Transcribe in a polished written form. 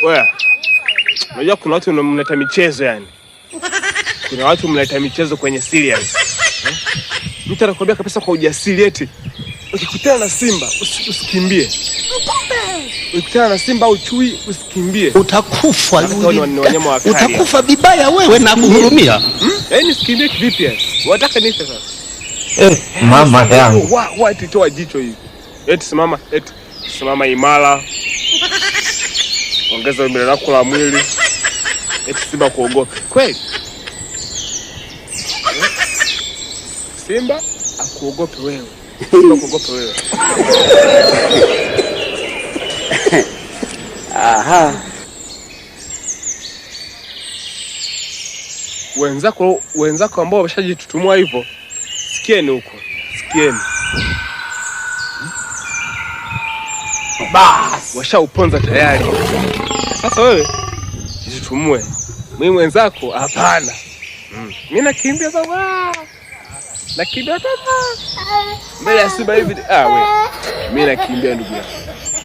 Wewe. Unajua kuna watu mnaleta michezo yani. Kuna watu mnaleta michezo kwenye serious. Mtu anakuambia kabisa kwa ujasiri eti ukikutana na simba usikimbie. Ukikutana na simba au chui usikimbie. Utakufa ni wanyama wakali. Utakufa vibaya wewe na kuhurumia. Yaani sikimbie kivipi? Wataka nini sasa? Mama yangu. Eti toa jicho hivi. Eti simama imara. Ongeza umbile lako la mwili. Eti simba kuogopa. Kweli? Simba akuogope wewe. Simba kuogope wewe. Aha. Wenzako ambao wameshajitutumua hivyo, sikieni huko. Sikieni. Bas, washauponza tayari. Sasa wewe jitutumue. Mimi wenzako hapana. Mimi nakimbia baba. Nakimbia baba. Mbele ya simba hivi. Wewe. Mimi nakimbia ndugu yangu.